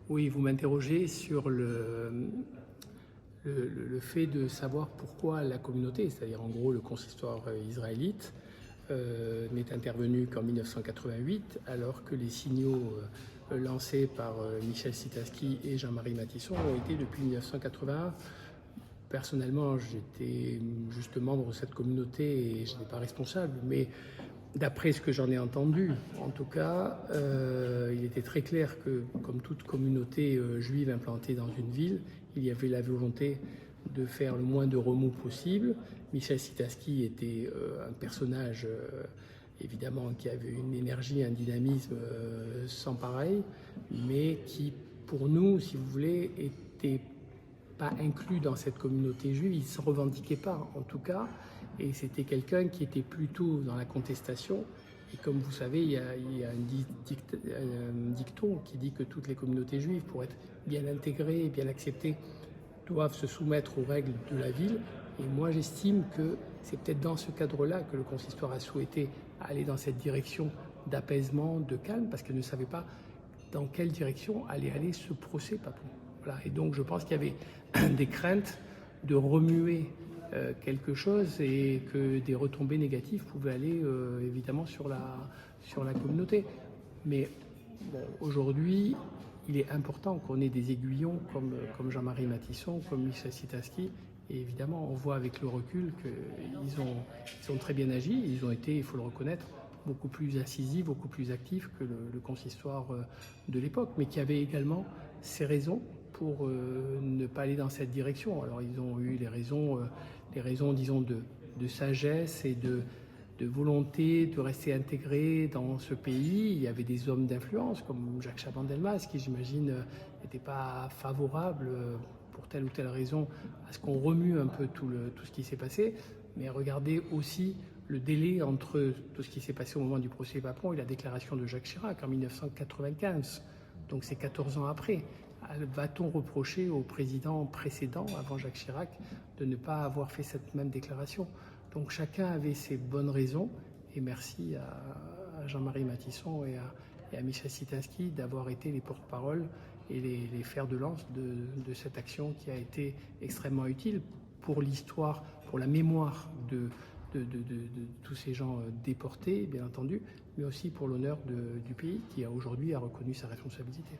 Oui, vous m'interrogez sur le fait de savoir pourquoi la communauté, c'est-à-dire en gros le consistoire israélite, n'est intervenu qu'en 1988, alors que les signaux lancés par Michel Sitaski et Jean-Marie Matisson ont été depuis 1981. Personnellement, j'étais juste membre de cette communauté et je n'étais pas responsable, mais d'après ce que j'en ai entendu, en tout cas, il était très clair que, comme toute communauté juive implantée dans une ville, il y avait la volonté de faire le moins de remous possible. Michel Sitaski était un personnage, évidemment, qui avait une énergie, un dynamisme sans pareil, mais qui, pour nous, si vous voulez, était pas inclus dans cette communauté juive, il ne se revendiquait pas en tout cas, et c'était quelqu'un qui était plutôt dans la contestation. Et comme vous savez, il y a un dicton qui dit que toutes les communautés juives, pour être bien intégrées et bien acceptées, doivent se soumettre aux règles de la ville. Et moi, j'estime que c'est peut-être dans ce cadre-là que le consistoire a souhaité aller dans cette direction d'apaisement, de calme, parce qu'il ne savait pas dans quelle direction allait aller ce procès Papon. Voilà. Et donc je pense qu'il y avait des craintes de remuer quelque chose et que des retombées négatives pouvaient aller évidemment sur la communauté. Mais bon, aujourd'hui, il est important qu'on ait des aiguillons comme Jean-Marie Matisson, comme Michel Sitaski. Et évidemment, on voit avec le recul qu'ils ont très bien agi. Ils ont été, il faut le reconnaître, beaucoup plus incisifs, beaucoup plus actifs que le consistoire de l'époque, mais qui avait également ses raisons pour ne pas aller dans cette direction. Alors ils ont eu les raisons disons, de sagesse et de volonté de rester intégrés dans ce pays. Il y avait des hommes d'influence comme Jacques Chaban-Delmas qui, j'imagine, n'était pas favorable pour telle ou telle raison à ce qu'on remue un peu tout ce qui s'est passé. Mais regardez aussi le délai entre tout ce qui s'est passé au moment du procès Papon et la déclaration de Jacques Chirac en 1995. Donc c'est 14 ans après. Va-t-on reprocher au président précédent, avant Jacques Chirac, de ne pas avoir fait cette même déclaration? Donc chacun avait ses bonnes raisons, et merci à Jean-Marie Matisson et à Michel Sitaski d'avoir été les porte-parole et les fers de lance de cette action qui a été extrêmement utile pour l'histoire, pour la mémoire de tous ces gens déportés, bien entendu, mais aussi pour l'honneur du pays qui aujourd'hui a reconnu sa responsabilité.